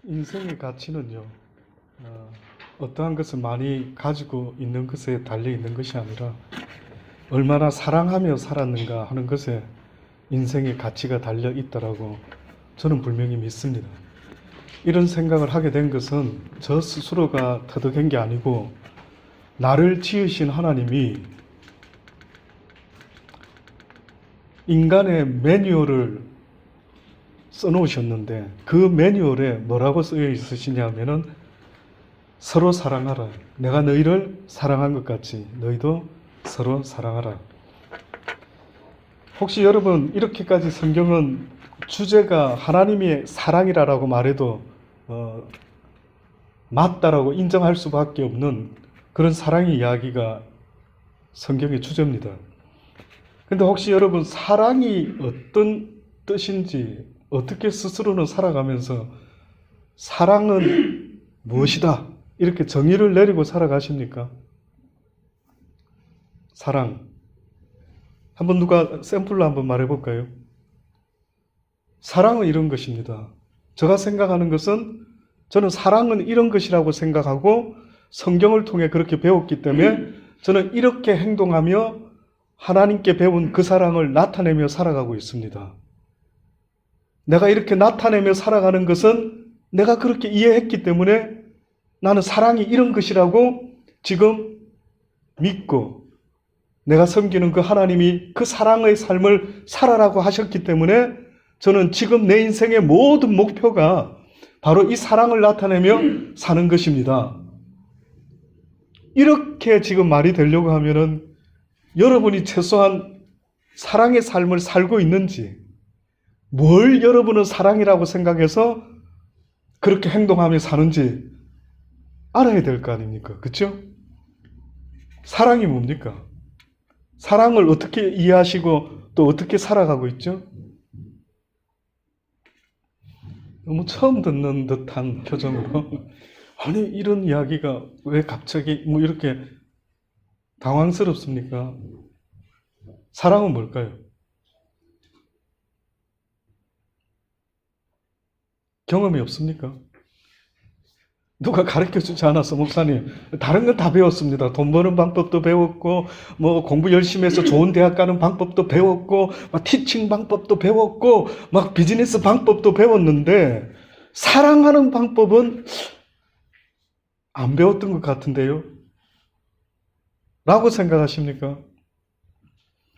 인생의 가치는요, 어떠한 것을 많이 가지고 있는 것에 달려 있는 것이 아니라 얼마나 사랑하며 살았는가 하는 것에 인생의 가치가 달려 있다라고 저는 분명히 믿습니다. 이런 생각을 하게 된 것은 저 스스로가 터득한 게 아니고 나를 지으신 하나님이 인간의 매뉴얼을 써놓으셨는데 그 매뉴얼에 뭐라고 쓰여 있으시냐면은 서로 사랑하라. 내가 너희를 사랑한 것 같이 너희도 서로 사랑하라. 혹시 여러분 이렇게까지 성경은 주제가 하나님의 사랑이라고 말해도 맞다라고 인정할 수밖에 없는 그런 사랑의 이야기가 성경의 주제입니다. 근데 혹시 여러분 사랑이 어떤 뜻인지 어떻게 스스로는 살아가면서 사랑은 무엇이다 이렇게 정의를 내리고 살아가십니까? 사랑 한번 누가 샘플로 한번 말해볼까요? 사랑은 이런 것입니다. 제가 생각하는 것은 저는 사랑은 이런 것이라고 생각하고 성경을 통해 그렇게 배웠기 때문에 저는 이렇게 행동하며 하나님께 배운 그 사랑을 나타내며 살아가고 있습니다. 내가 이렇게 나타내며 살아가는 것은 내가 그렇게 이해했기 때문에 나는 사랑이 이런 것이라고 지금 믿고 내가 섬기는 그 하나님이 그 사랑의 삶을 살아라고 하셨기 때문에 저는 지금 내 인생의 모든 목표가 바로 이 사랑을 나타내며 사는 것입니다. 이렇게 지금 말이 되려고 하면은 여러분이 최소한 사랑의 삶을 살고 있는지, 뭘 여러분은 사랑이라고 생각해서 그렇게 행동하며 사는지 알아야 될 거 아닙니까? 그렇죠? 사랑이 뭡니까? 사랑을 어떻게 이해하시고 또 어떻게 살아가고 있죠? 너무 처음 듣는 듯한 표정으로 아니 이런 이야기가 왜 갑자기 뭐 이렇게 당황스럽습니까? 사랑은 뭘까요? 경험이 없습니까? 누가 가르쳐주지 않았어, 목사님. 다른 건 다 배웠습니다. 돈 버는 방법도 배웠고, 뭐 공부 열심히 해서 좋은 대학 가는 방법도 배웠고, 막 티칭 방법도 배웠고, 막 비즈니스 방법도 배웠는데, 사랑하는 방법은 안 배웠던 것 같은데요? 라고 생각하십니까?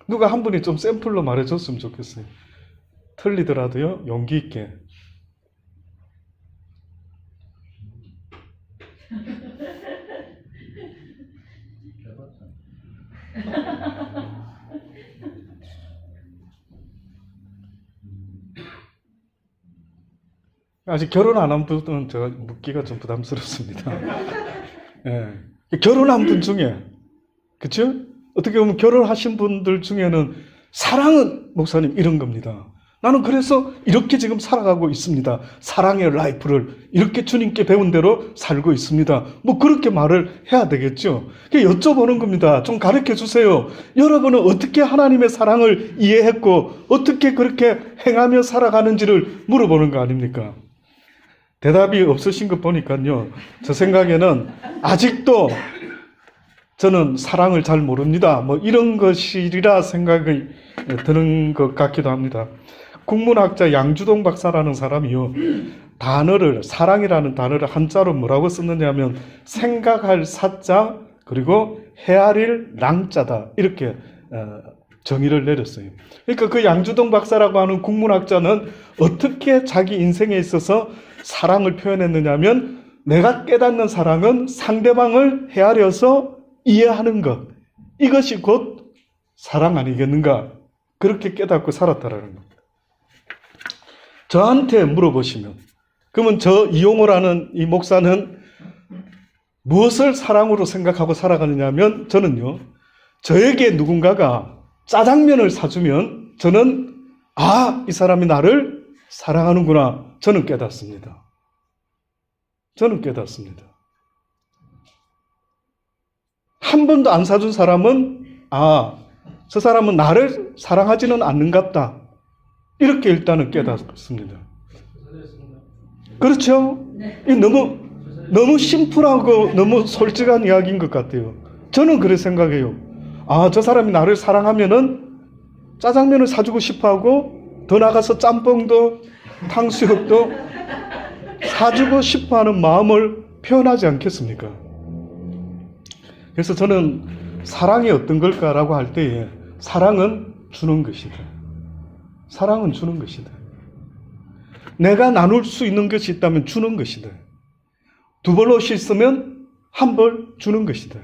누가 한 분이 좀 샘플로 말해줬으면 좋겠어요. 틀리더라도요, 용기 있게. 아직 결혼 안 한 분은 제가 묻기가 좀 부담스럽습니다. 예. 결혼한 분 중에, 그쵸? 어떻게 보면 결혼하신 분들 중에는 사랑은 목사님 이런 겁니다. 나는 그래서 이렇게 지금 살아가고 있습니다. 사랑의 라이프를 이렇게 주님께 배운 대로 살고 있습니다. 뭐 그렇게 말을 해야 되겠죠. 여쭤보는 겁니다. 좀 가르쳐 주세요. 여러분은 어떻게 하나님의 사랑을 이해했고 어떻게 그렇게 행하며 살아가는지를 물어보는 거 아닙니까? 대답이 없으신 거 보니까요. 저 생각에는 아직도 저는 사랑을 잘 모릅니다. 뭐 이런 것이라 생각이 드는 것 같기도 합니다. 국문학자 양주동 박사라는 사람이요. 단어를, 사랑이라는 단어를 한자로 뭐라고 썼느냐면 생각할 사자 그리고 헤아릴 랑자다. 이렇게 정의를 내렸어요. 그러니까 그 양주동 박사라고 하는 국문학자는 어떻게 자기 인생에 있어서 사랑을 표현했느냐면 내가 깨닫는 사랑은 상대방을 헤아려서 이해하는 것. 이것이 곧 사랑 아니겠는가? 그렇게 깨닫고 살았다라는 겁니다. 저한테 물어보시면 그러면 저 이용호라는 이 목사는 무엇을 사랑으로 생각하고 살아가느냐면 저는요. 저에게 누군가가 짜장면을 사주면 저는 이 사람이 나를 사랑하는구나. 저는 깨닫습니다. 저는 깨닫습니다. 한 번도 안 사준 사람은 저 사람은 나를 사랑하지는 않는갑다. 이렇게 일단은 깨닫습니다. 그렇죠? 이 너무 심플하고 너무 솔직한 이야기인 것 같아요. 저는 그렇게 생각해요. 아, 저 사람이 나를 사랑하면은 짜장면을 사주고 싶어 하고, 더 나가서 짬뽕도 탕수육도 사주고 싶어 하는 마음을 표현하지 않겠습니까? 그래서 저는 사랑이 어떤 걸까라고 할 때에, 사랑은 주는 것이다. 사랑은 주는 것이다. 내가 나눌 수 있는 것이 있다면 주는 것이다. 두 벌 옷이 있으면 한 벌 주는 것이다.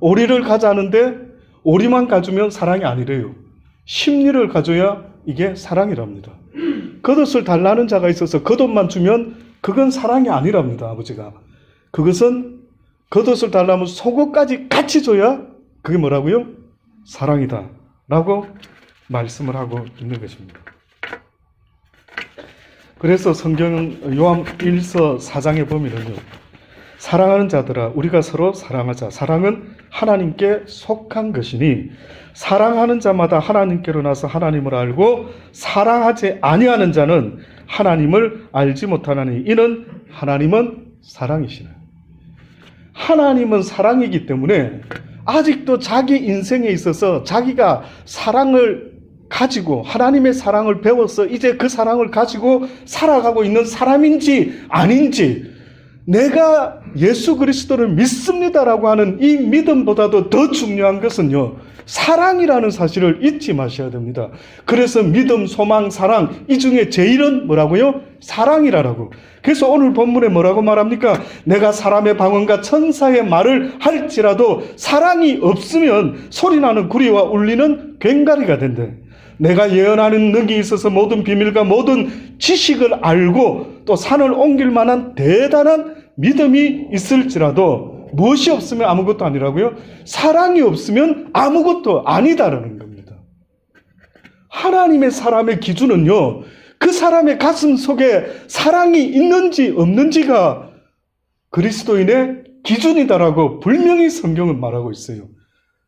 오리를 가자는데 오리만 가주면 사랑이 아니래요. 심리를 가져야 이게 사랑이랍니다. 겉옷을 달라는 자가 있어서 겉옷만 주면 그건 사랑이 아니랍니다. 아버지가. 그것은 겉옷을 달라면 속옷까지 같이 줘야 그게 뭐라고요? 사랑이다 라고 말씀을 하고 있는 것입니다. 그래서 성경 요한 1서 4장에 보면은요, 사랑하는 자들아 우리가 서로 사랑하자. 사랑은 하나님께 속한 것이니 사랑하는 자마다 하나님께로 나서 하나님을 알고 사랑하지 아니하는 자는 하나님을 알지 못하나니 이는 하나님은 사랑이시라. 하나님은 사랑이기 때문에 아직도 자기 인생에 있어서 자기가 사랑을 가지고 하나님의 사랑을 배워서 이제 그 사랑을 가지고 살아가고 있는 사람인지 아닌지, 내가 예수 그리스도를 믿습니다라고 하는 이 믿음보다도 더 중요한 것은요, 사랑이라는 사실을 잊지 마셔야 됩니다. 그래서 믿음, 소망, 사랑, 이 중에 제일은 뭐라고요? 사랑이라고. 그래서 오늘 본문에 뭐라고 말합니까? 내가 사람의 방언과 천사의 말을 할지라도 사랑이 없으면 소리나는 구리와 울리는 괭가리가 된대. 내가 예언하는 능력이 있어서 모든 비밀과 모든 지식을 알고 또 산을 옮길 만한 대단한 믿음이 있을지라도 무엇이 없으면 아무것도 아니라고요? 사랑이 없으면 아무것도 아니다라는 겁니다. 하나님의 사람의 기준은요, 그 사람의 가슴 속에 사랑이 있는지 없는지가 그리스도인의 기준이다라고 분명히 성경은 말하고 있어요.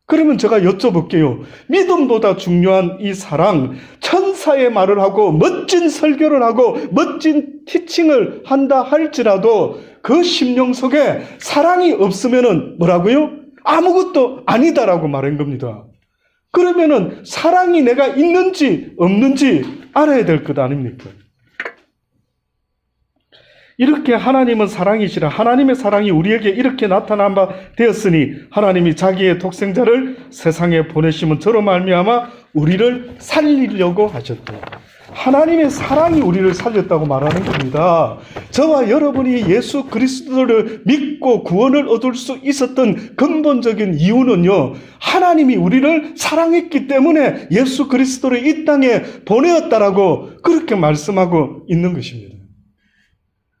그러면 제가 여쭤볼게요. 믿음보다 중요한 이 사랑, 천사의 말을 하고 멋진 설교를 하고 멋진 티칭을 한다 할지라도 그 심령 속에 사랑이 없으면은 뭐라고요? 아무것도 아니다라고 말한 겁니다. 그러면은 사랑이 내가 있는지 없는지 알아야 될 것 아닙니까? 이렇게 하나님은 사랑이시라. 하나님의 사랑이 우리에게 이렇게 나타난 바 되었으니 하나님이 자기의 독생자를 세상에 보내심은 저로 말미암아 우리를 살리려고 하셨다. 하나님의 사랑이 우리를 살렸다고 말하는 겁니다. 저와 여러분이 예수 그리스도를 믿고 구원을 얻을 수 있었던 근본적인 이유는요, 하나님이 우리를 사랑했기 때문에 예수 그리스도를 이 땅에 보내었다라고 그렇게 말씀하고 있는 것입니다.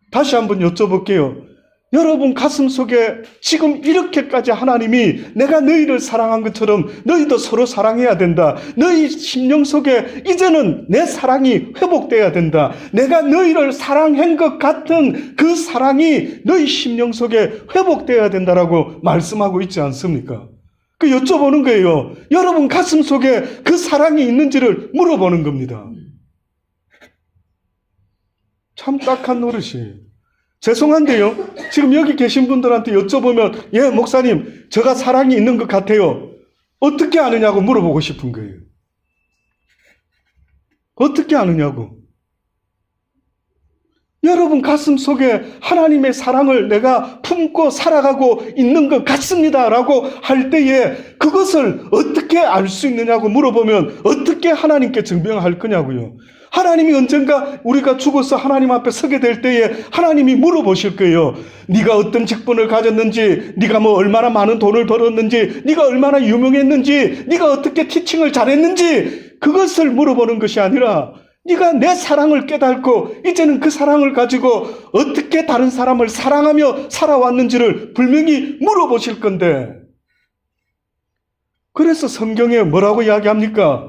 다시 한번 여쭤볼게요. 여러분 가슴 속에 지금 이렇게까지 하나님이 내가 너희를 사랑한 것처럼 너희도 서로 사랑해야 된다. 너희 심령 속에 이제는 내 사랑이 회복돼야 된다. 내가 너희를 사랑한 것 같은 그 사랑이 너희 심령 속에 회복돼야 된다라고 말씀하고 있지 않습니까? 그 여쭤보는 거예요. 여러분 가슴 속에 그 사랑이 있는지를 물어보는 겁니다. 참 딱한 노릇이에요. 죄송한데요, 지금 여기 계신 분들한테 여쭤보면, 예, 목사님, 제가 사랑이 있는 것 같아요. 어떻게 아느냐고 물어보고 싶은 거예요. 어떻게 아느냐고. 여러분 가슴 속에 하나님의 사랑을 내가 품고 살아가고 있는 것 같습니다라고 할 때에 그것을 어떻게 알 수 있느냐고 물어보면 어떻게 하나님께 증명할 거냐고요. 하나님이 언젠가 우리가 죽어서 하나님 앞에 서게 될 때에 하나님이 물어보실 거예요. 네가 어떤 직분을 가졌는지, 네가 뭐 얼마나 많은 돈을 벌었는지, 네가 얼마나 유명했는지, 네가 어떻게 티칭을 잘했는지, 그것을 물어보는 것이 아니라 네가 내 사랑을 깨닫고 이제는 그 사랑을 가지고 어떻게 다른 사람을 사랑하며 살아왔는지를 분명히 물어보실 건데, 그래서 성경에 뭐라고 이야기합니까?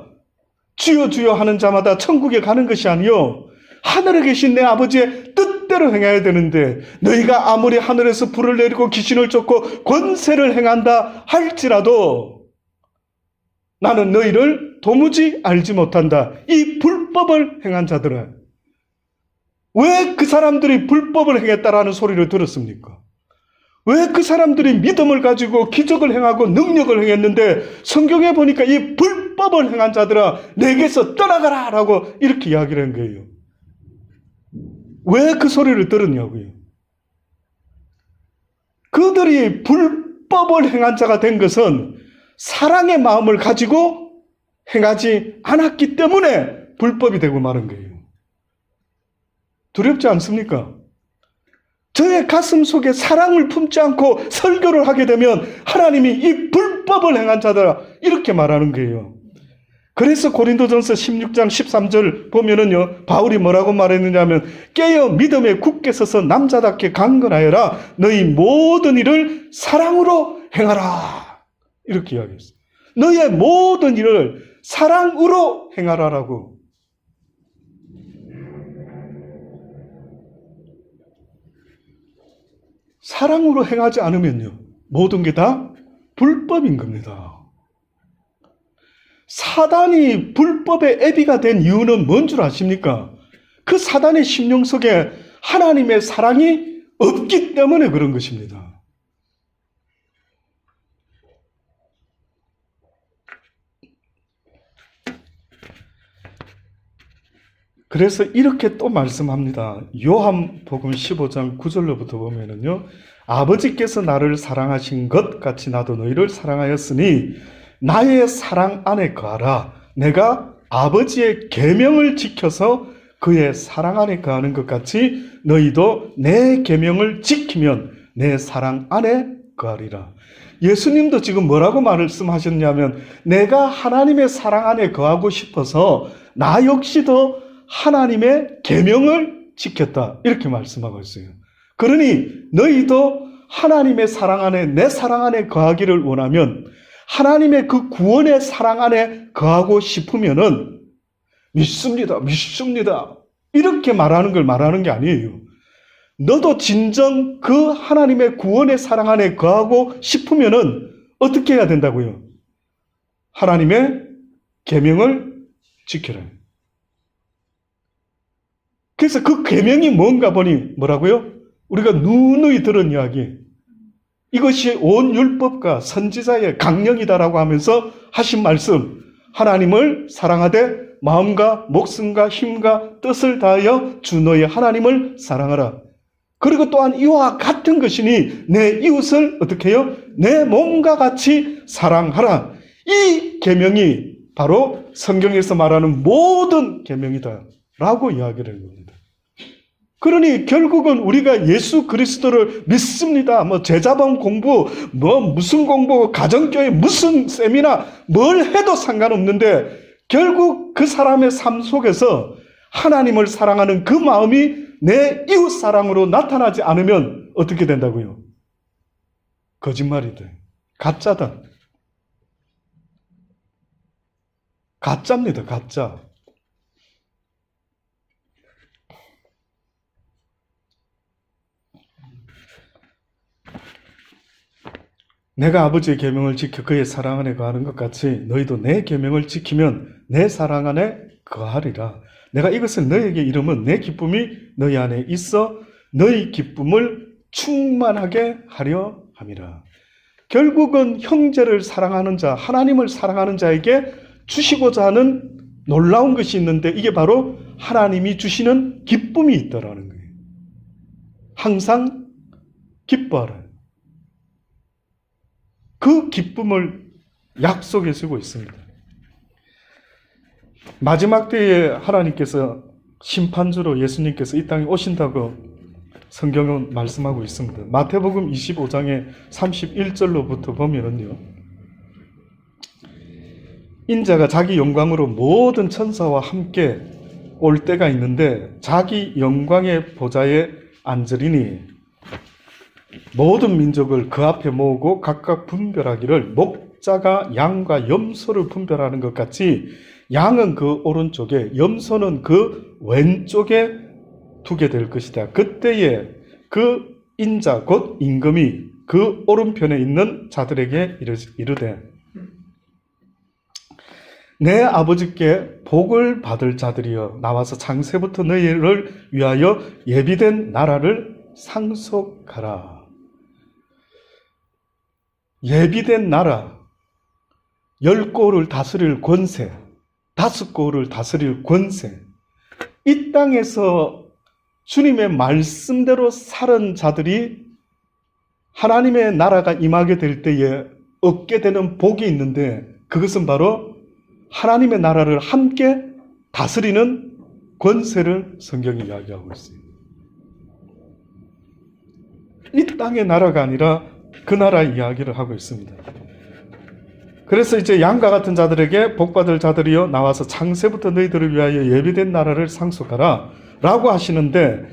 주여 주여 하는 자마다 천국에 가는 것이 아니요 하늘에 계신 내 아버지의 뜻대로 행해야 되는데, 너희가 아무리 하늘에서 불을 내리고 귀신을 쫓고 권세를 행한다 할지라도 나는 너희를 도무지 알지 못한다. 이 불법을 행한 자들은 왜 그 사람들이 불법을 행했다라는 소리를 들었습니까? 왜 그 사람들이 믿음을 가지고 기적을 행하고 능력을 행했는데 성경에 보니까 이 불법을 행한 자들아 내게서 떠나가라 라고 이렇게 이야기를 한 거예요. 왜 그 소리를 들었냐고요. 그들이 불법을 행한 자가 된 것은 사랑의 마음을 가지고 행하지 않았기 때문에 불법이 되고 마는 거예요. 두렵지 않습니까? 저의 가슴 속에 사랑을 품지 않고 설교를 하게 되면 하나님이 이 불법을 행한 자다 이렇게 말하는 거예요. 그래서 고린도전서 16장 13절 보면은요, 바울이 뭐라고 말했느냐면 깨어 믿음에 굳게 서서 남자답게 강건하여라. 너희 모든 일을 사랑으로 행하라. 이렇게 이야기했어요. 너의 모든 일을 사랑으로 행하라라고. 사랑으로 행하지 않으면요, 모든 게 다 불법인 겁니다. 사단이 불법의 애비가 된 이유는 뭔 줄 아십니까? 그 사단의 심령 속에 하나님의 사랑이 없기 때문에 그런 것입니다. 그래서 이렇게 또 말씀합니다. 요한복음 15장 9절로부터 보면은요, 아버지께서 나를 사랑하신 것 같이 나도 너희를 사랑하였으니 나의 사랑 안에 거하라. 내가 아버지의 계명을 지켜서 그의 사랑 안에 거하는 것 같이 너희도 내 계명을 지키면 내 사랑 안에 거하리라. 예수님도 지금 뭐라고 말씀하셨냐면 내가 하나님의 사랑 안에 거하고 싶어서 나 역시도 하나님의 계명을 지켰다. 이렇게 말씀하고 있어요. 그러니 너희도 하나님의 사랑 안에 내 사랑 안에 거하기를 원하면 하나님의 그 구원의 사랑 안에 거하고 싶으면은 믿습니다. 이렇게 말하는 걸 말하는 게 아니에요. 너도 진정 그 하나님의 구원의 사랑 안에 거하고 싶으면은 어떻게 해야 된다고요? 하나님의 계명을 지켜라. 그래서 그 계명이 뭔가 보니 뭐라고요? 우리가 누누이 들은 이야기. 이것이 온 율법과 선지자의 강령이다라고 하면서 하신 말씀. 하나님을 사랑하되 마음과 목숨과 힘과 뜻을 다하여 주 너의 하나님을 사랑하라. 그리고 또한 이와 같은 것이니 내 이웃을 어떻게 해요? 내 몸과 같이 사랑하라. 이 계명이 바로 성경에서 말하는 모든 계명이다 라고 이야기를 합니다. 그러니 결국은 우리가 예수 그리스도를 믿습니다. 제자본 공부, 무슨 공부, 가정교회 무슨 세미나 뭘 해도 상관없는데 결국 그 사람의 삶 속에서 하나님을 사랑하는 그 마음이 내 이웃 사랑으로 나타나지 않으면 어떻게 된다고요? 거짓말이다. 가짜다. 가짜입니다. 가짜. 내가 아버지의 계명을 지켜 그의 사랑 안에 거하는 것 같이 너희도 내 계명을 지키면 내 사랑 안에 거하리라. 내가 이것을 너희에게 이름은 내 기쁨이 너희 안에 있어 너희 기쁨을 충만하게 하려 함이라. 결국은 형제를 사랑하는 자, 하나님을 사랑하는 자에게 주시고자 하는 놀라운 것이 있는데 이게 바로 하나님이 주시는 기쁨이 있다라는 거예요. 항상 기뻐하라. 그 기쁨을 약속해 주고 있습니다. 마지막 때에 하나님께서 심판주로 예수님께서 이 땅에 오신다고 성경은 말씀하고 있습니다. 마태복음 25장의 31절로부터 보면은요, 인자가 자기 영광으로 모든 천사와 함께 올 때가 있는데 자기 영광의 보좌에 앉으리니 모든 민족을 그 앞에 모으고 각각 분별하기를 목자가 양과 염소를 분별하는 것 같이 양은 그 오른쪽에 염소는 그 왼쪽에 두게 될 것이다. 그때에 그 인자 곧 임금이 그 오른편에 있는 자들에게 이르되 내 아버지께 복을 받을 자들이여 나와서 창세부터 너희를 위하여 예비된 나라를 상속하라. 예비된 나라, 10고를 다스릴 권세, 5고를 다스릴 권세, 이 땅에서 주님의 말씀대로 살은 자들이 하나님의 나라가 임하게 될 때에 얻게 되는 복이 있는데, 그것은 바로 하나님의 나라를 함께 다스리는 권세를 성경이 이야기하고 있어요. 이 땅의 나라가 아니라 그 나라 이야기를 하고 있습니다. 그래서 이제 양과 같은 자들에게 복받을 자들이여 나와서 창세부터 너희들을 위하여 예비된 나라를 상속하라 라고 하시는데,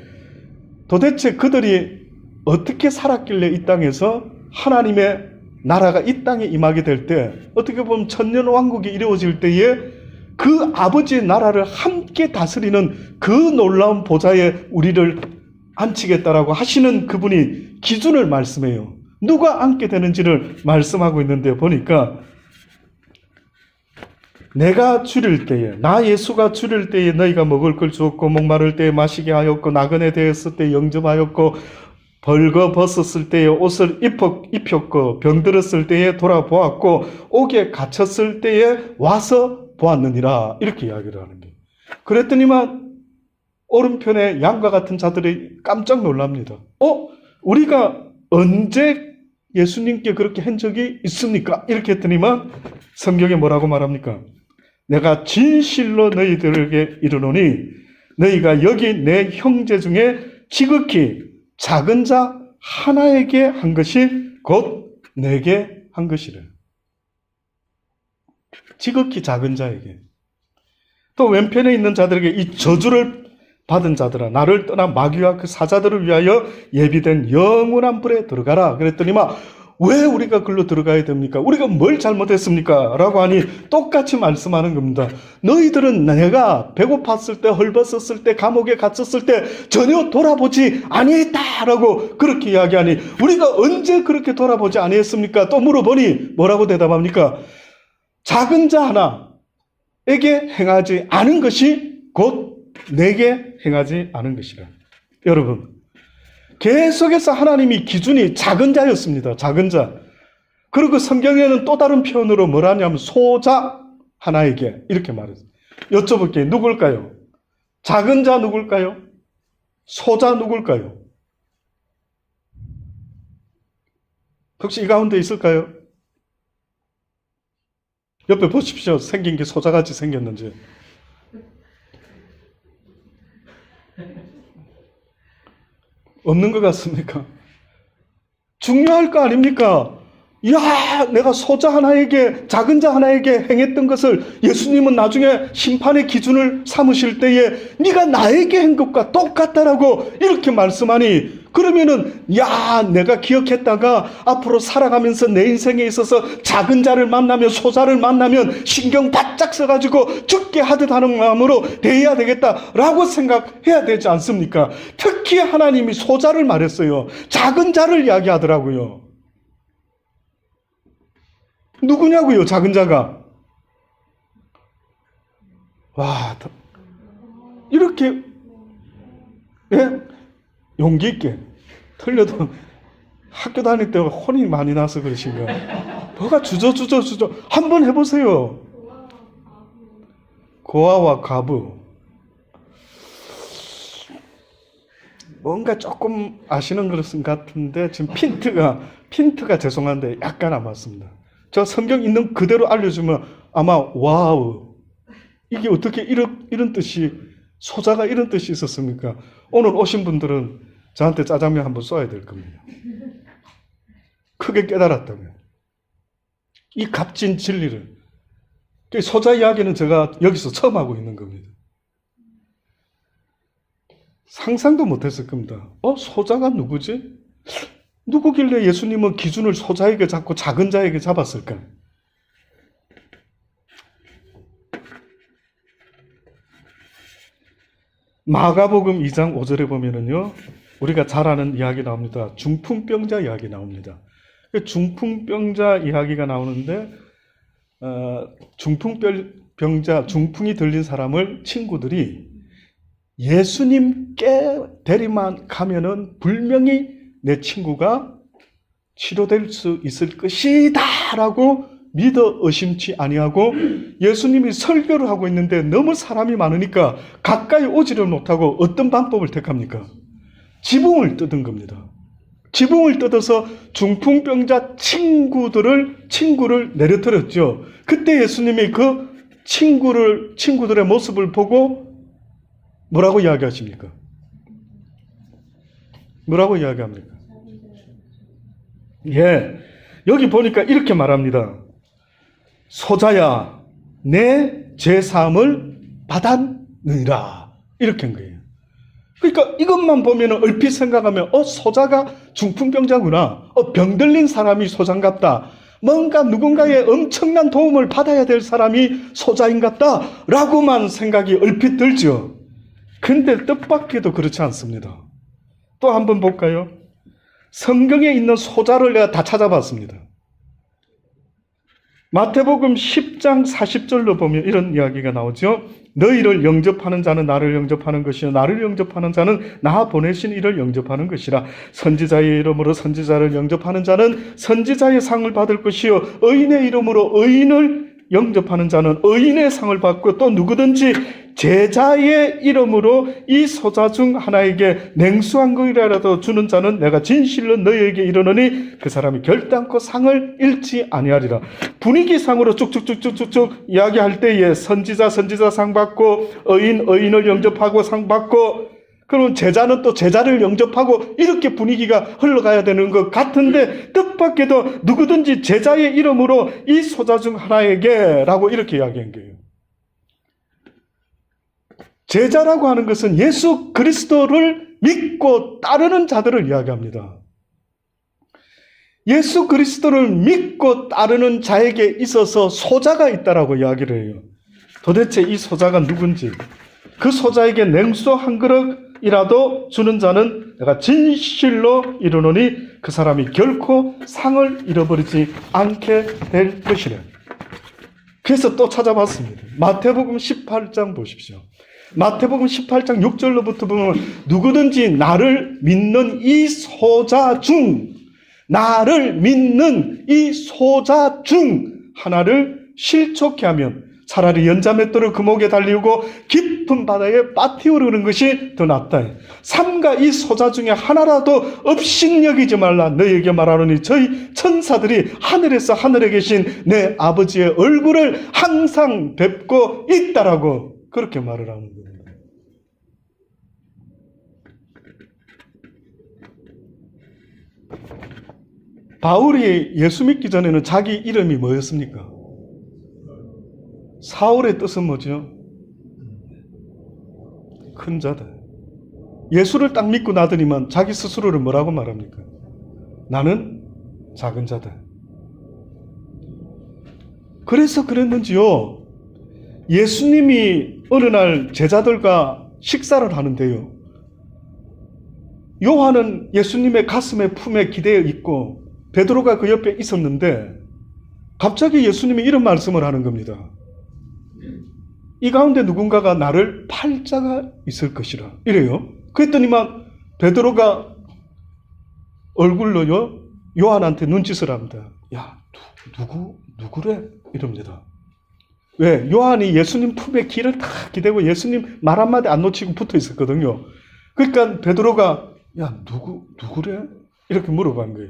도대체 그들이 어떻게 살았길래 이 땅에서 하나님의 나라가 이 땅에 임하게 될 때, 어떻게 보면 천년왕국이 이루어질 때에 그 아버지의 나라를 함께 다스리는 그 놀라운 보좌에 우리를 앉히겠다라고 하시는 그분이 기준을 말씀해요. 누가 앉게 되는지를 말씀하고 있는데, 보니까 내가 줄일 때에, 나 예수가 줄일 때에 너희가 먹을 걸 주었고, 목마를 때에 마시게 하였고, 나그네 되었을 때 영접하였고, 벌거벗었을 때에 옷을 입혔고, 병들었을 때에 돌아보았고, 옥에 갇혔을 때에 와서 보았느니라. 이렇게 이야기를 하는 거예요. 그랬더니만 오른편에 양과 같은 자들이 깜짝 놀랍니다. 우리가 언제 예수님께 그렇게 한 적이 있습니까? 이렇게 했더니만 성경에 뭐라고 말합니까? 내가 진실로 너희들에게 이르노니 너희가 여기 내 형제 중에 지극히 작은 자 하나에게 한 것이 곧 내게 한 것이래. 지극히 작은 자에게. 또 왼편에 있는 자들에게 이 저주를 받은 자들아, 나를 떠난 마귀와 그 사자들을 위하여 예비된 영원한 불에 들어가라. 그랬더니만 왜 우리가 글로 들어가야 됩니까? 우리가 뭘 잘못했습니까? 라고 하니 똑같이 말씀하는 겁니다. 너희들은 내가 배고팠을 때, 헐벗었을 때, 감옥에 갇혔을 때 전혀 돌아보지 아니했다 라고 그렇게 이야기하니, 우리가 언제 그렇게 돌아보지 아니했습니까? 또 물어보니 뭐라고 대답합니까? 작은 자 하나에게 행하지 않은 것이 곧 내게 행하지 않은 것이라. 여러분, 계속해서 하나님이 기준이 작은 자였습니다. 작은 자. 그리고 성경에는 또 다른 표현으로 뭐라 하냐면 소자 하나에게 이렇게 말했어요. 여쭤볼게요. 누굴까요? 작은 자 누굴까요? 소자 누굴까요? 혹시 이 가운데 있을까요? 옆에 보십시오. 생긴 게 소자같이 생겼는지. 없는 것 같습니까? 중요할 거 아닙니까? 야, 내가 소자 하나에게, 작은 자 하나에게 행했던 것을 예수님은 나중에 심판의 기준을 삼으실 때에 네가 나에게 한 것과 똑같다라고 이렇게 말씀하니, 그러면은 야, 내가 기억했다가 앞으로 살아가면서 내 인생에 있어서 작은 자를 만나면, 소자를 만나면 신경 바짝 써가지고 죽게 하듯 하는 마음으로 대해야 되겠다라고 생각해야 되지 않습니까? 특히 하나님이 소자를 말했어요. 작은 자를 이야기하더라고요. 누구냐고요, 작은 자가? 와, 이렇게, 예? 용기 있게. 틀려도 학교 다닐 때 혼이 많이 나서 그러신가? 뭐가 주저. 한번 해보세요. 고아와 과부. 뭔가 조금 아시는 것 같은데, 지금 핀트가 죄송한데 약간 안 맞습니다. 저 성경 있는 그대로 알려주면 아마 와우, 이게 어떻게 이런 뜻이, 소자가 이런 뜻이 있었습니까? 오늘 오신 분들은 저한테 짜장면 한번 쏴야 될 겁니다. 크게 깨달았다면. 이 값진 진리를. 소자 이야기는 제가 여기서 처음 하고 있는 겁니다. 상상도 못했을 겁니다. 소자가 누구지? 누구길래 예수님은 기준을 소자에게 잡고 작은 자에게 잡았을까? 마가복음 2장 5절에 보면은요, 우리가 잘 아는 이야기 나옵니다. 중풍병자 이야기 나옵니다. 중풍병자 이야기가 나오는데, 중풍병 병자, 중풍이 들린 사람을 친구들이 예수님께 데리만 가면은 분명히 내 친구가 치료될 수 있을 것이다 라고 믿어 의심치 아니하고 예수님이 설교를 하고 있는데 너무 사람이 많으니까 가까이 오지를 못하고 어떤 방법을 택합니까? 지붕을 뜯은 겁니다. 지붕을 뜯어서 중풍병자 친구를 내려뜨렸죠. 그때 예수님이 그 친구들의 모습을 보고 뭐라고 이야기하십니까? 뭐라고 이야기합니까? 예, 여기 보니까 이렇게 말합니다. 소자야, 내 죄사함을 받았느니라. 이렇게 한 거예요. 그러니까 이것만 보면 얼핏 생각하면 소자가 중풍병자구나. 병들린 사람이 소자인갑다. 뭔가 누군가의 엄청난 도움을 받아야 될 사람이 소자인 같다 라고만 생각이 얼핏 들죠. 근데 뜻밖에도 그렇지 않습니다. 또 한번 볼까요? 성경에 있는 소자를 내가 다 찾아봤습니다. 마태복음 10장 40절로 보면 이런 이야기가 나오죠. 너희를 영접하는 자는 나를 영접하는 것이요 나를 영접하는 자는 나 보내신 이를 영접하는 것이라. 선지자의 이름으로 선지자를 영접하는 자는 선지자의 상을 받을 것이요 의인의 이름으로 의인을 영접하는 자는 의인의 상을 받고, 또 누구든지 제자의 이름으로 이 소자 중 하나에게 냉수한 것이라도 주는 자는 내가 진실로 너희에게 이르노니 그 사람이 결단코 상을 잃지 아니하리라. 분위기상으로 쭉쭉쭉쭉쭉 이야기할 때에 선지자 상 받고, 의인을 영접하고 상 받고, 그러면 제자는 또 제자를 영접하고, 이렇게 분위기가 흘러가야 되는 것 같은데 뜻밖에도 누구든지 제자의 이름으로 이 소자 중 하나에게 라고 이렇게 이야기한 거예요. 제자라고 하는 것은 예수 그리스도를 믿고 따르는 자들을 이야기합니다. 예수 그리스도를 믿고 따르는 자에게 있어서 소자가 있다라고 이야기를 해요. 도대체 이 소자가 누군지, 그 소자에게 냉수 한 그릇이라도 주는 자는 내가 진실로 이르노니 그 사람이 결코 상을 잃어버리지 않게 될 것이래. 그래서 또 찾아봤습니다. 마태복음 18장 보십시오. 마태복음 18장 6절로부터 보면 누구든지 나를 믿는 이 소자 중 하나를 실족케 하면 차라리 연자맷돌을 그 목에 달리우고 깊은 바다에 빠뜨리는 것이 더 낫다. 삼가 이 소자 중에 하나라도 업신여기지 말라. 너희에게 말하노니 저희 천사들이 하늘에서 하늘에 계신 내 아버지의 얼굴을 항상 뵙고 있다라고 그렇게 말을 하는 겁니다. 바울이 예수 믿기 전에는 자기 이름이 뭐였습니까? 사울의 뜻은 뭐죠? 큰 자다. 예수를 딱 믿고 나더니만 자기 스스로를 뭐라고 말합니까? 나는 작은 자다. 그래서 그랬는지요, 예수님이 어느 날 제자들과 식사를 하는데요, 요한은 예수님의 가슴에 품에 기대어 있고 베드로가 그 옆에 있었는데 갑자기 예수님이 이런 말씀을 하는 겁니다. 이 가운데 누군가가 나를 팔 자가 있을 것이라 이래요. 그랬더니만 베드로가 얼굴로요 요한한테 눈짓을 합니다. 야, 누구래? 이럽니다. 왜? 요한이 예수님 품에 귀를 탁 기대고 예수님 말 한마디 안 놓치고 붙어 있었거든요. 그러니까 베드로가 야, 누구래? 이렇게 물어본 거예요.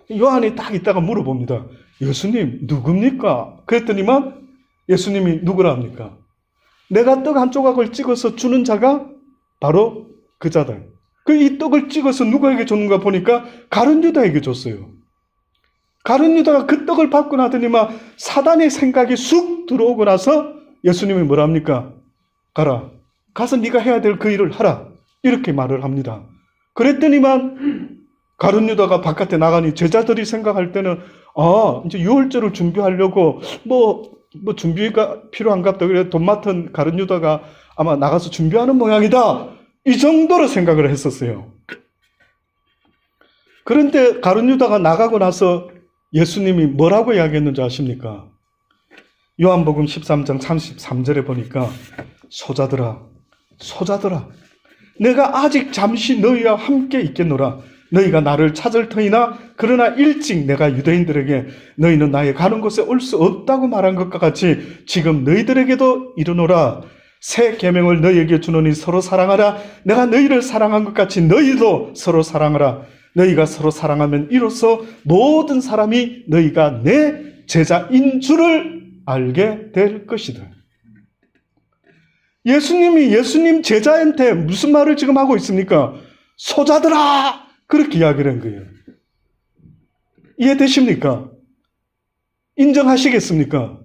요한이 딱 있다가 물어봅니다. 예수님 누굽니까? 그랬더니만 예수님이 누구라 합니까? 내가 떡 한 조각을 찍어서 주는 자가 바로 그 자다. 이 떡을 찍어서 누구에게 줬는가 보니까 가룟 유다에게 줬어요. 가룟 유다가 그 떡을 받고 나더니만 사단의 생각이 쑥 들어오고 나서 예수님이 뭐라 합니까? 가라. 가서 네가 해야 될 그 일을 하라. 이렇게 말을 합니다. 그랬더니만 가룟 유다가 바깥에 나가니 제자들이 생각할 때는 이제 유월절을 준비하려고 뭐 준비가 필요한갑다. 그래 돈 맡은 가룟 유다가 아마 나가서 준비하는 모양이다. 이 정도로 생각을 했었어요. 그런데 가룟 유다가 나가고 나서 예수님이 뭐라고 이야기했는지 아십니까? 요한복음 13장 33절에 보니까 소자들아 내가 아직 잠시 너희와 함께 있겠노라. 너희가 나를 찾을 터이나 그러나 일찍 내가 유대인들에게 너희는 나의 가는 곳에 올 수 없다고 말한 것과 같이 지금 너희들에게도 이르노라. 새 계명을 너희에게 주노니 서로 사랑하라. 내가 너희를 사랑한 것 같이 너희도 서로 사랑하라. 너희가 서로 사랑하면 이로써 모든 사람이 너희가 내 제자인 줄을 알게 될 것이다. 예수님이 예수님 제자한테 무슨 말을 지금 하고 있습니까? 소자들아! 그렇게 이야기를 한 거예요. 이해되십니까? 인정하시겠습니까?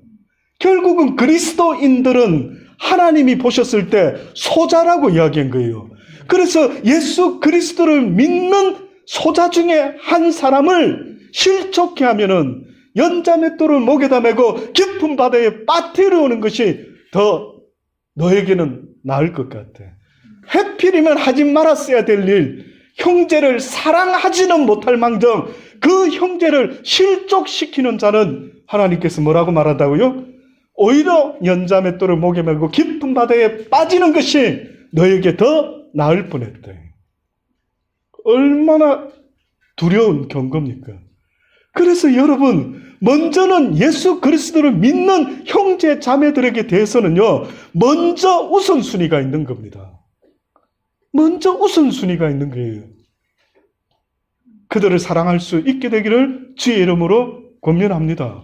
결국은 그리스도인들은 하나님이 보셨을 때 소자라고 이야기한 거예요. 그래서 예수 그리스도를 믿는 소자 중에 한 사람을 실족해 하면은 연자맷돌을 목에다 메고 깊은 바다에 빠뜨려오는 것이 더 너에게는 나을 것 같아. 해필이면 하지 말았어야 될 일, 형제를 사랑하지는 못할 망정 그 형제를 실족시키는 자는 하나님께서 뭐라고 말한다고요? 오히려 연자맷돌을 목에 메고 깊은 바다에 빠지는 것이 너에게 더 나을 뻔했대. 얼마나 두려운 경고입니까? 그래서 여러분, 먼저는 예수 그리스도를 믿는 형제 자매들에게 대해서는요, 먼저 우선순위가 있는 겁니다. 먼저 우선순위가 있는 거예요. 그들을 사랑할 수 있게 되기를 주의 이름으로 권면합니다.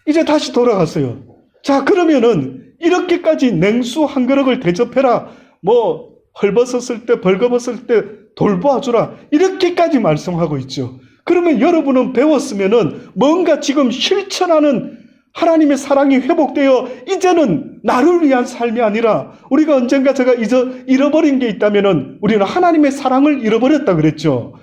이제 다시 돌아갔어요. 자, 그러면은 이렇게까지 냉수 한 그릇을 대접해라. 뭐 헐벗었을 때, 벌거벗을 때 돌보아주라. 이렇게까지 말씀하고 있죠. 그러면 여러분은 배웠으면은 뭔가 지금 실천하는 하나님의 사랑이 회복되어 이제는 나를 위한 삶이 아니라 우리가 언젠가 제가 잃어버린 게 있다면은 우리는 하나님의 사랑을 잃어버렸다 그랬죠.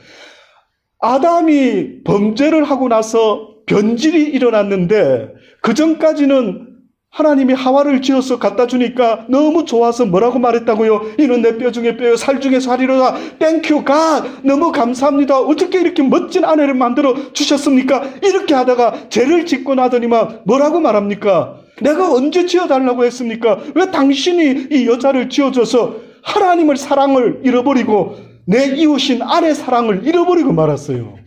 아담이 범죄를 하고 나서 변질이 일어났는데 그 전까지는 하나님이 하와를 지어서 갖다 주니까 너무 좋아서 뭐라고 말했다고요? 이는 내 뼈 중에 뼈요 살 중에 살이로다. 땡큐 갓 너무 감사합니다. 어떻게 이렇게 멋진 아내를 만들어 주셨습니까? 이렇게 하다가 죄를 짓고 나더니만 뭐라고 말합니까? 내가 언제 지어달라고 했습니까? 왜 당신이 이 여자를 지어줘서 하나님을 사랑을 잃어버리고 내 이웃인 아내 사랑을 잃어버리고 말았어요.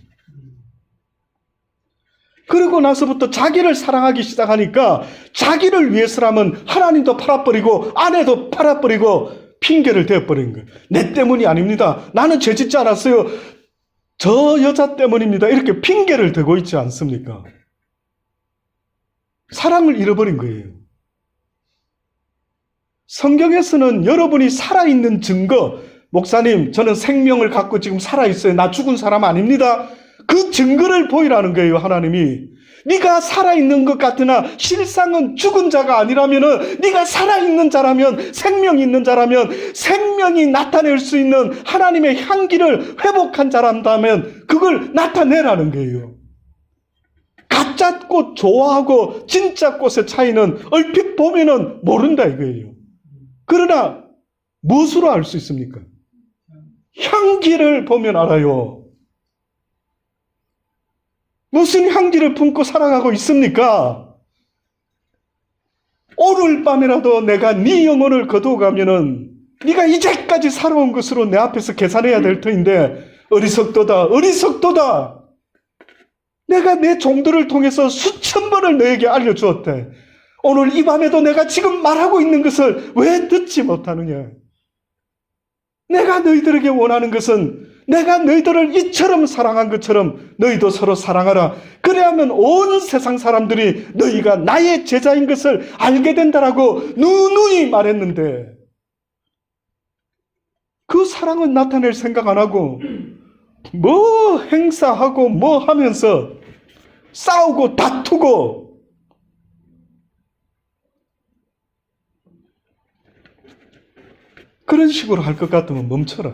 그러고 나서부터 자기를 사랑하기 시작하니까 자기를 위해서라면 하나님도 팔아버리고 아내도 팔아버리고 핑계를 대버린 거예요. 내 때문이 아닙니다. 나는 죄 짓지 않았어요. 저 여자 때문입니다. 이렇게 핑계를 대고 있지 않습니까? 사랑을 잃어버린 거예요. 성경에서는 여러분이 살아있는 증거, 목사님 저는 생명을 갖고 지금 살아있어요. 나 죽은 사람 아닙니다. 그 증거를 보이라는 거예요. 하나님이 네가 살아있는 것 같으나 실상은 죽은 자가 아니라면은 네가 살아있는 자라면 생명이 있는 자라면 생명이 나타낼 수 있는 하나님의 향기를 회복한 자란다면 그걸 나타내라는 거예요. 가짜 꽃 좋아하고 진짜 꽃의 차이는 얼핏 보면은 모른다 이거예요. 그러나 무엇으로 알 수 있습니까? 향기를 보면 알아요. 무슨 향기를 품고 살아가고 있습니까? 오늘 밤이라도 내가 네 영혼을 거두어가면은 네가 이제까지 살아온 것으로 내 앞에서 계산해야 될 터인데 어리석도다 어리석도다. 내가 내 종들을 통해서 수천 번을 너에게 알려주었대. 오늘 이 밤에도 내가 지금 말하고 있는 것을 왜 듣지 못하느냐. 내가 너희들에게 원하는 것은 내가 너희들을 이처럼 사랑한 것처럼 너희도 서로 사랑하라. 그래야만 온 세상 사람들이 너희가 나의 제자인 것을 알게 된다라고 누누이 말했는데 그 사랑은 나타낼 생각 안 하고 뭐 행사하고 뭐 하면서 싸우고 다투고 그런 식으로 할 것 같으면 멈춰라.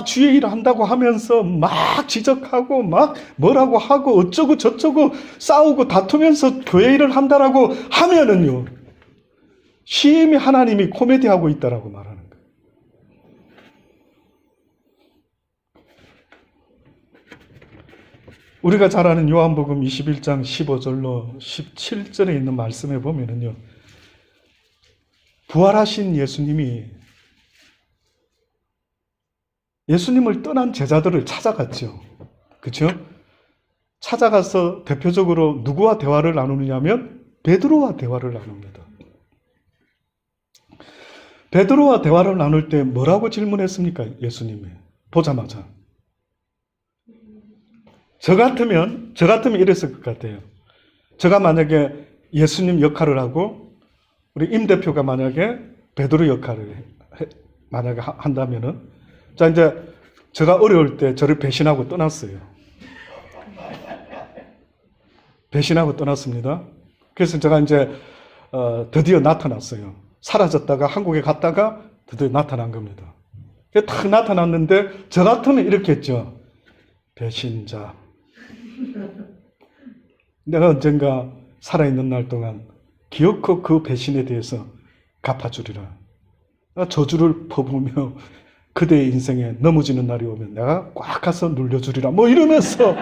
주의 일을 한다고 하면서 막 지적하고 막 뭐라고 하고 어쩌고 저쩌고 싸우고 다투면서 교회 일을 한다라고 하면은요 심히 하나님이 코미디하고 있다라고 말하는 거예요. 우리가 잘 아는 요한복음 21장 15절로 17절에 있는 말씀에 보면은요, 부활하신 예수님을 떠난 제자들을 찾아갔죠. 그렇죠? 찾아가서 대표적으로 누구와 대화를 나누느냐면 베드로와 대화를 나눕니다. 베드로와 대화를 나눌 때 뭐라고 질문했습니까? 예수님이 보자마자. 저 같으면 이랬을 것 같아요. 제가 만약에 예수님 역할을 하고 우리 임 대표가 만약에 베드로 역할을 만약에 한다면은, 자, 이제 제가 어려울 때 저를 배신하고 떠났어요. 배신하고 떠났습니다. 그래서 제가 이제 드디어 나타났어요. 사라졌다가 한국에 갔다가 드디어 나타난 겁니다. 딱 나타났는데 저 같으면 이렇게 했죠. 배신자. 내가 언젠가 살아있는 날 동안 기어코 그 배신에 대해서 갚아주리라. 저주를 퍼부으며 그대의 인생에 넘어지는 날이 오면 내가 꽉 가서 눌려주리라. 뭐 이러면서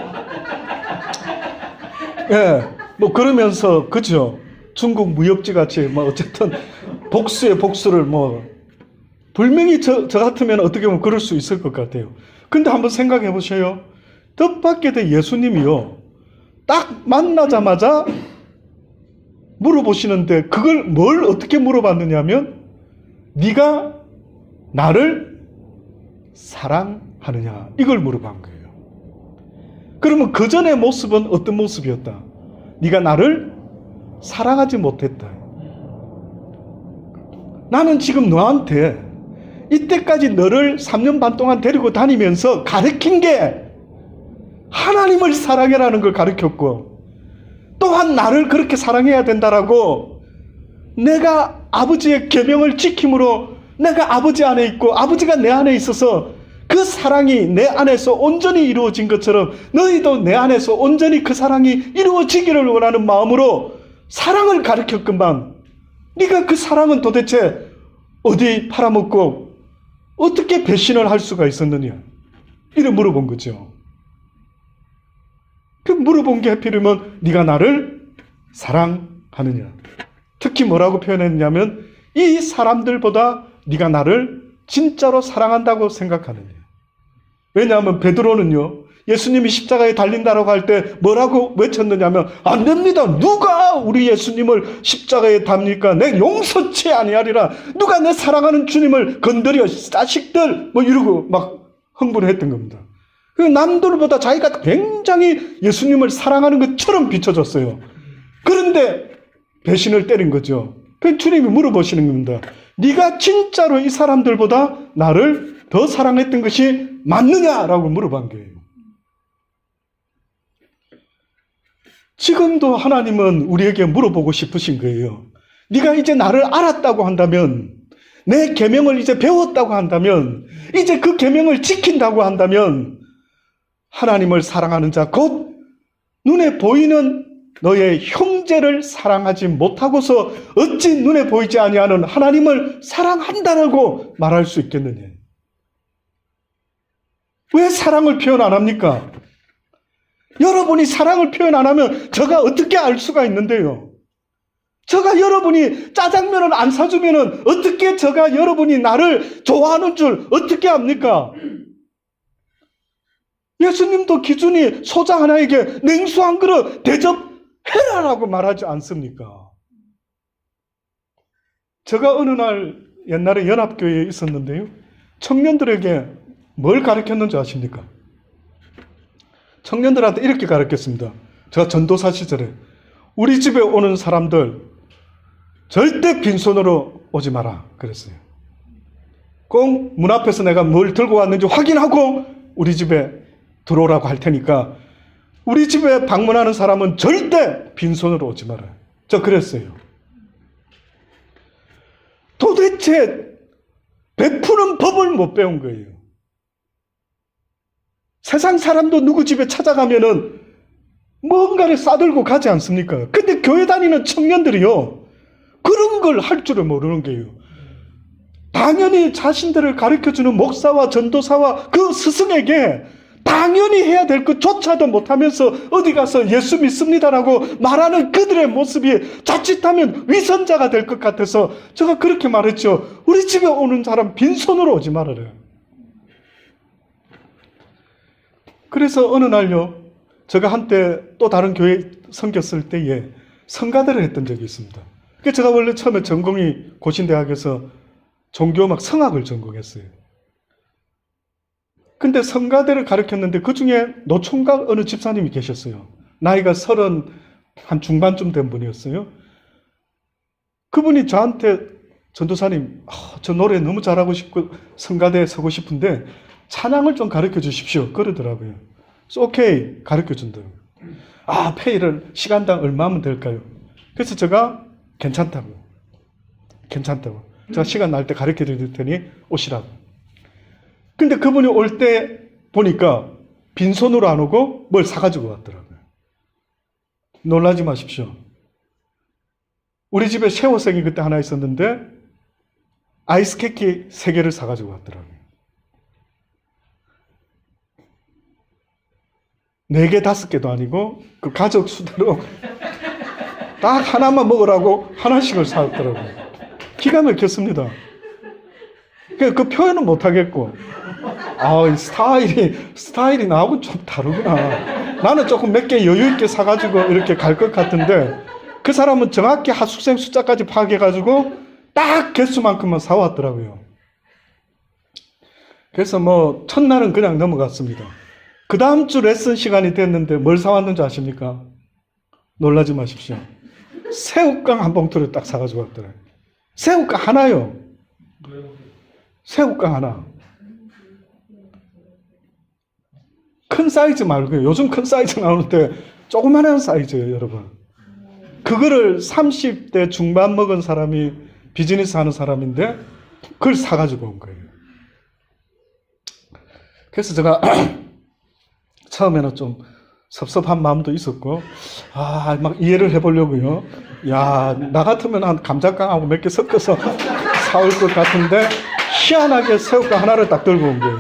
예, 뭐 그러면서 그죠? 중국 무협지 같이 뭐 어쨌든 복수의 복수를 뭐 분명히 저 같으면 어떻게 보면 그럴 수 있을 것 같아요. 근데 한번 생각해 보세요. 뜻밖의 예수님이요, 딱 만나자마자 물어보시는데 그걸 뭘 어떻게 물어봤느냐면 네가 나를 사랑하느냐, 이걸 물어본 거예요. 그러면 그 전의 모습은 어떤 모습이었다? 네가 나를 사랑하지 못했다. 나는 지금 너한테 이때까지 너를 3년 반 동안 데리고 다니면서 가르친 게 하나님을 사랑해라는 걸 가르쳤고, 또한 나를 그렇게 사랑해야 된다라고, 내가 아버지의 계명을 지킴으로 내가 아버지 안에 있고 아버지가 내 안에 있어서 그 사랑이 내 안에서 온전히 이루어진 것처럼 너희도 내 안에서 온전히 그 사랑이 이루어지기를 원하는 마음으로 사랑을 가르쳤건만, 네가 그 사랑은 도대체 어디 팔아먹고 어떻게 배신을 할 수가 있었느냐, 이래 물어본 거죠. 그 물어본 게 하필이면 네가 나를 사랑하느냐. 특히 뭐라고 표현했냐면 이 사람들보다 네가 나를 진짜로 사랑한다고 생각하느냐. 왜냐하면 베드로는요, 예수님이 십자가에 달린다라고 할 때 뭐라고 외쳤느냐면, 안 됩니다. 누가 우리 예수님을 십자가에 답니까? 내 용서치 아니하리라. 누가 내 사랑하는 주님을 건드려, 자식들, 뭐 이러고 막 흥분을 했던 겁니다. 그 남들보다 자기가 굉장히 예수님을 사랑하는 것처럼 비춰졌어요. 그런데 배신을 때린 거죠. 그 주님이 물어보시는 겁니다. 네가 진짜로 이 사람들보다 나를 더 사랑했던 것이 맞느냐라고 물어본 거예요. 지금도 하나님은 우리에게 물어보고 싶으신 거예요. 네가 이제 나를 알았다고 한다면, 내 계명을 이제 배웠다고 한다면, 이제 그 계명을 지킨다고 한다면, 하나님을 사랑하는 자, 곧 눈에 보이는 너의 형제를 사랑하지 못하고서 어찌 눈에 보이지 아니하는 하나님을 사랑한다라고 말할 수 있겠느냐. 왜 사랑을 표현 안 합니까? 여러분이 사랑을 표현 안 하면 저가 어떻게 알 수가 있는데요. 저가 여러분이 짜장면을 안 사주면 어떻게 저가 여러분이 나를 좋아하는 줄 어떻게 압니까? 예수님도 기준이 소자 하나에게 냉수 한 그릇 대접해라라고 말하지 않습니까? 제가 어느 날 옛날에 연합교회에 있었는데요, 청년들에게 뭘 가르쳤는지 아십니까? 청년들한테 이렇게 가르쳤습니다. 제가 전도사 시절에 우리 집에 오는 사람들 절대 빈손으로 오지 마라 그랬어요. 꼭 문 앞에서 내가 뭘 들고 왔는지 확인하고 우리 집에 들어오라고 할 테니까 우리 집에 방문하는 사람은 절대 빈손으로 오지 마라. 저 그랬어요. 도대체 베푸는 법을 못 배운 거예요. 세상 사람도 누구 집에 찾아가면은 뭔가를 싸들고 가지 않습니까? 근데 교회 다니는 청년들이요, 그런 걸 할 줄을 모르는 거예요. 당연히 자신들을 가르쳐주는 목사와 전도사와 그 스승에게 당연히 해야 될 것조차도 못하면서 어디 가서 예수 믿습니다라고 말하는 그들의 모습이 자칫하면 위선자가 될 것 같아서 제가 그렇게 말했죠. 우리 집에 오는 사람 빈손으로 오지 말아라. 그래서 어느 날요, 제가 한때 또 다른 교회 섬겼을 때에 성가대를 했던 적이 있습니다. 제가 원래 처음에 전공이 고신대학에서 종교음악 성악을 전공했어요. 근데 성가대를 가르쳤는데 그 중에 노총각 어느 집사님이 계셨어요. 나이가 30 한 중반쯤 된 분이었어요. 그분이 저한테 전도사님, 저 노래 너무 잘하고 싶고 성가대에 서고 싶은데 찬양을 좀 가르쳐 주십시오. 그러더라고요. 그래서 오케이, 가르쳐 준다고. 페이를 시간당 얼마면 될까요? 그래서 제가 괜찮다고. 제가 시간 날 때 가르쳐 드릴 테니 오시라고. 근데 그분이 올 때 보니까 빈손으로 안 오고 뭘 사가지고 왔더라고요. 놀라지 마십시오. 우리 집에 쉐어생이 그때 하나 있었는데 아이스 케이크 3개를 사가지고 왔더라고요. 4개, 5개도 아니고 그 가족 수대로 딱 하나만 먹으라고 하나씩을 사왔더라고요. 기가 막혔습니다. 그 표현은 못하겠고, 스타일이 나하고 좀 다르구나. 나는 조금 몇 개 여유있게 사가지고 이렇게 갈 것 같은데, 그 사람은 정확히 하숙생 숫자까지 파악해가지고 딱 개수만큼만 사왔더라고요. 그래서 첫날은 그냥 넘어갔습니다. 그 다음 주 레슨 시간이 됐는데 뭘 사왔는지 아십니까? 놀라지 마십시오. 새우깡 한 봉투를 딱 사가지고 왔더라고요. 새우깡 하나요. 새우깡 하나. 큰 사이즈 말고요. 요즘 큰 사이즈 나오는데 조그만한 사이즈예요, 여러분. 그거를 30대 중반 먹은 사람이 비즈니스 하는 사람인데 그걸 사가지고 온 거예요. 그래서 제가 처음에는 좀 섭섭한 마음도 있었고, 막 이해를 해보려고요. 나 같으면 한 감자깡하고 몇 개 섞어서 사올 것 같은데, 희한하게 새우깡 하나를 딱 들고 온 거예요.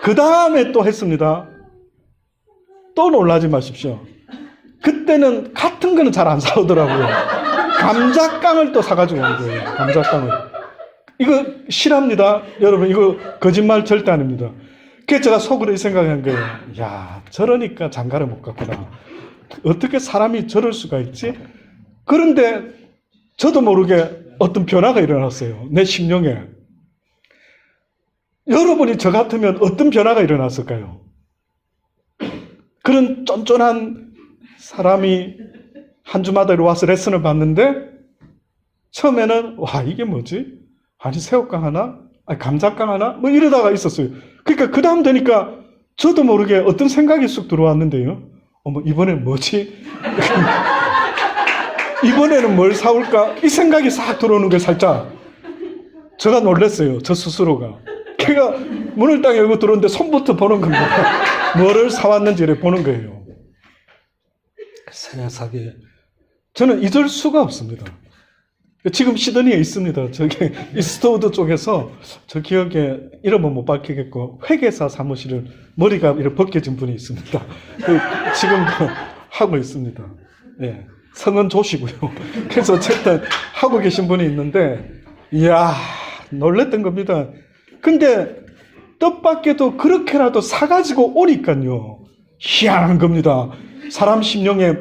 그 다음에 또 했습니다. 또 놀라지 마십시오. 그때는 같은 거는 잘 안 사오더라고요. 감자깡을 또 사가지고 온 거예요. 감자깡을. 이거 실합니다. 여러분, 이거 거짓말 절대 아닙니다. 그래서 제가 속으로 이 생각한 거예요. 저러니까 장가를 못 갔구나. 어떻게 사람이 저럴 수가 있지? 그런데 저도 모르게 어떤 변화가 일어났어요. 내 심령에. 여러분이 저 같으면 어떤 변화가 일어났을까요? 그런 쫀쫀한 사람이 한 주마다 이리 와서 레슨을 받는데 처음에는 이게 뭐지? 아니 새우깡 하나? 아니 감자깡 하나? 이러다가 있었어요. 그러니까 그 다음 되니까 저도 모르게 어떤 생각이 쑥 들어왔는데요. 이번엔 뭐지? 이번에는 뭘 사올까? 이 생각이 싹 들어오는 게 살짝 제가 놀랐어요. 저 스스로가. 걔가 문을 딱 열고 들어오는데 손부터 보는 겁니다. 뭐를 사왔는지를 보는 거예요. 세상에. 저는 잊을 수가 없습니다. 지금 시드니에 있습니다. 저기 이스트우드 쪽에서 저 기억에 이름은 못 밝히겠고 회계사 사무실을 머리가 이렇게 벗겨진 분이 있습니다. 지금도 하고 있습니다. 네. 성은 조시고요. 그래서 어쨌든 하고 계신 분이 있는데 이야 놀랬던 겁니다. 근데 뜻밖에도 그렇게라도 사가지고 오니까요. 희한한 겁니다. 사람 심령에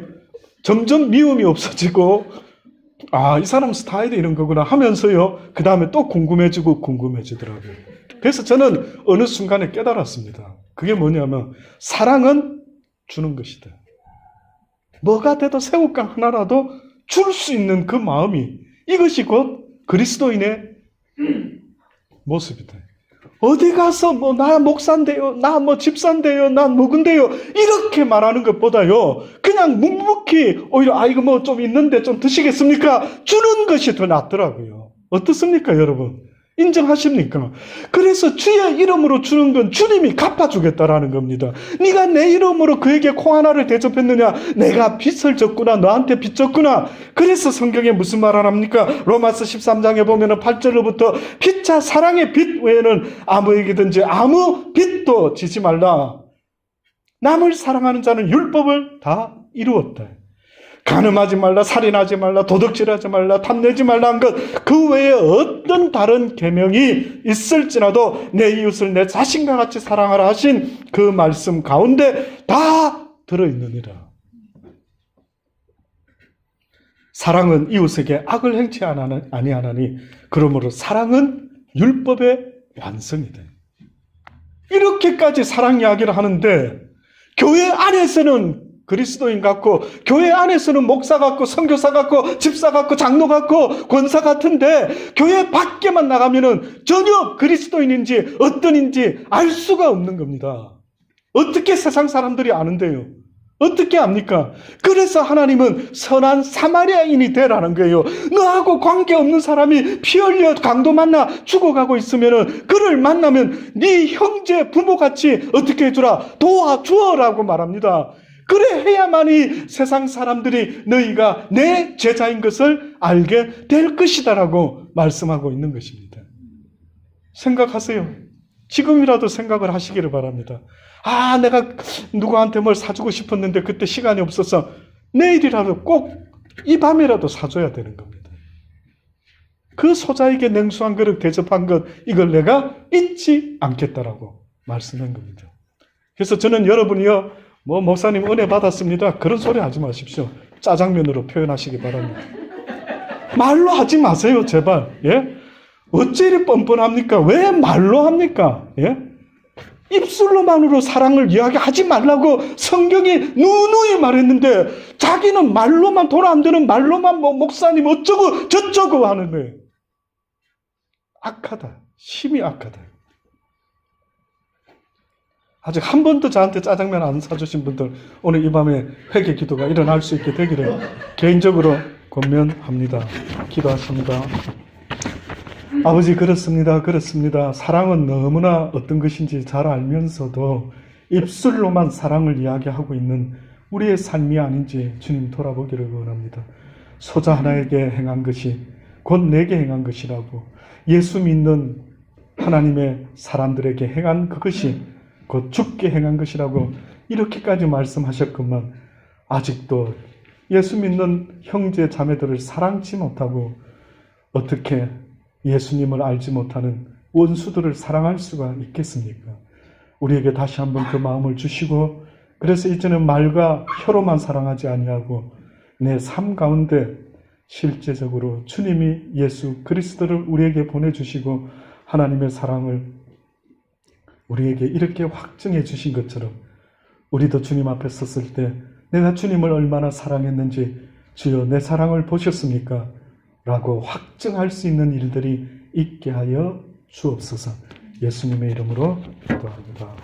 점점 미움이 없어지고 이 사람 스타일이 이런 거구나 하면서요. 그 다음에 또 궁금해지더라고요. 그래서 저는 어느 순간에 깨달았습니다. 그게 뭐냐면 사랑은 주는 것이다. 뭐가 돼도 새우깡 하나라도 줄 수 있는 그 마음이 이것이 곧 그리스도인의 모습이다. 어디 가서 나 목사인데요, 나 집사인데요, 난 누군데요 이렇게 말하는 것보다요 그냥 묵묵히 오히려 이거 좀 있는데 좀 드시겠습니까? 주는 것이 더 낫더라고요. 어떻습니까 여러분? 인정하십니까? 그래서 주의 이름으로 주는 건 주님이 갚아주겠다라는 겁니다. 네가 내 이름으로 그에게 콩 하나를 대접했느냐? 내가 빚을 졌구나. 너한테 빚 졌구나. 그래서 성경에 무슨 말 합니까? 로마서 13장에 보면 8절로부터 피차 사랑의 빚 외에는 아무에게든지 아무 빚도 지지 말라. 남을 사랑하는 자는 율법을 다 이루었다. 간음하지 말라, 살인하지 말라, 도둑질하지 말라, 탐내지 말라 한 것, 그 외에 어떤 다른 계명이 있을지라도 내 이웃을 내 자신과 같이 사랑하라 하신 그 말씀 가운데 다 들어있느니라. 사랑은 이웃에게 악을 행치 아니하나니 그러므로 사랑은 율법의 완성이다. 이렇게까지 사랑 이야기를 하는데 교회 안에서는 그리스도인 같고 교회 안에서는 목사 같고 선교사 같고 집사 같고 장로 같고 권사 같은데 교회 밖에만 나가면은 전혀 그리스도인인지 어떤인지 알 수가 없는 겁니다. 어떻게 세상 사람들이 아는데요? 어떻게 압니까? 그래서 하나님은 선한 사마리아인이 되라는 거예요. 너하고 관계없는 사람이 피 흘려 강도 만나 죽어가고 있으면은 그를 만나면 네 형제 부모같이 어떻게 해주라? 도와주어라고 말합니다. 그래 해야만이 세상 사람들이 너희가 내 제자인 것을 알게 될 것이다라고 말씀하고 있는 것입니다. 생각하세요. 지금이라도 생각을 하시기를 바랍니다. 아, 내가 누구한테 뭘 사주고 싶었는데 그때 시간이 없어서 내일이라도 꼭 이 밤이라도 사줘야 되는 겁니다. 그 소자에게 냉수 한 그릇 대접한 것, 이걸 내가 잊지 않겠다라고 말씀한 겁니다. 그래서 저는 여러분이요, 목사님 은혜 받았습니다, 그런 소리 하지 마십시오. 짜장면으로 표현하시기 바랍니다. 말로 하지 마세요, 제발. 예? 어찌 이리 뻔뻔합니까? 왜 말로 합니까? 예? 입술로만으로 사랑을 이야기하지 말라고 성경이 누누이 말했는데 자기는 말로만, 돈 안 되는 말로만 목사님 어쩌고 저쩌고 하는 거예요. 악하다. 심히 악하다. 아직 한 번도 저한테 짜장면 안 사주신 분들 오늘 이 밤에 회개 기도가 일어날 수 있게 되기를 개인적으로 권면합니다. 기도하십니다. 아버지, 그렇습니다. 사랑은 너무나 어떤 것인지 잘 알면서도 입술로만 사랑을 이야기하고 있는 우리의 삶이 아닌지 주님 돌아보기를 원합니다. 소자 하나에게 행한 것이 곧 내게 행한 것이라고, 예수 믿는 하나님의 사람들에게 행한 그것이 곧 죽게 행한 것이라고 이렇게까지 말씀하셨건만 아직도 예수 믿는 형제 자매들을 사랑치 못하고 어떻게 예수님을 알지 못하는 원수들을 사랑할 수가 있겠습니까? 우리에게 다시 한번 그 마음을 주시고, 그래서 이제는 말과 혀로만 사랑하지 아니하고 내 삶 가운데 실제적으로 주님이 예수 그리스도를 우리에게 보내주시고 하나님의 사랑을 우리에게 이렇게 확증해 주신 것처럼 우리도 주님 앞에 섰을 때 내가 주님을 얼마나 사랑했는지 주여 내 사랑을 보셨습니까? 라고 확증할 수 있는 일들이 있게 하여 주옵소서. 예수님의 이름으로 기도합니다.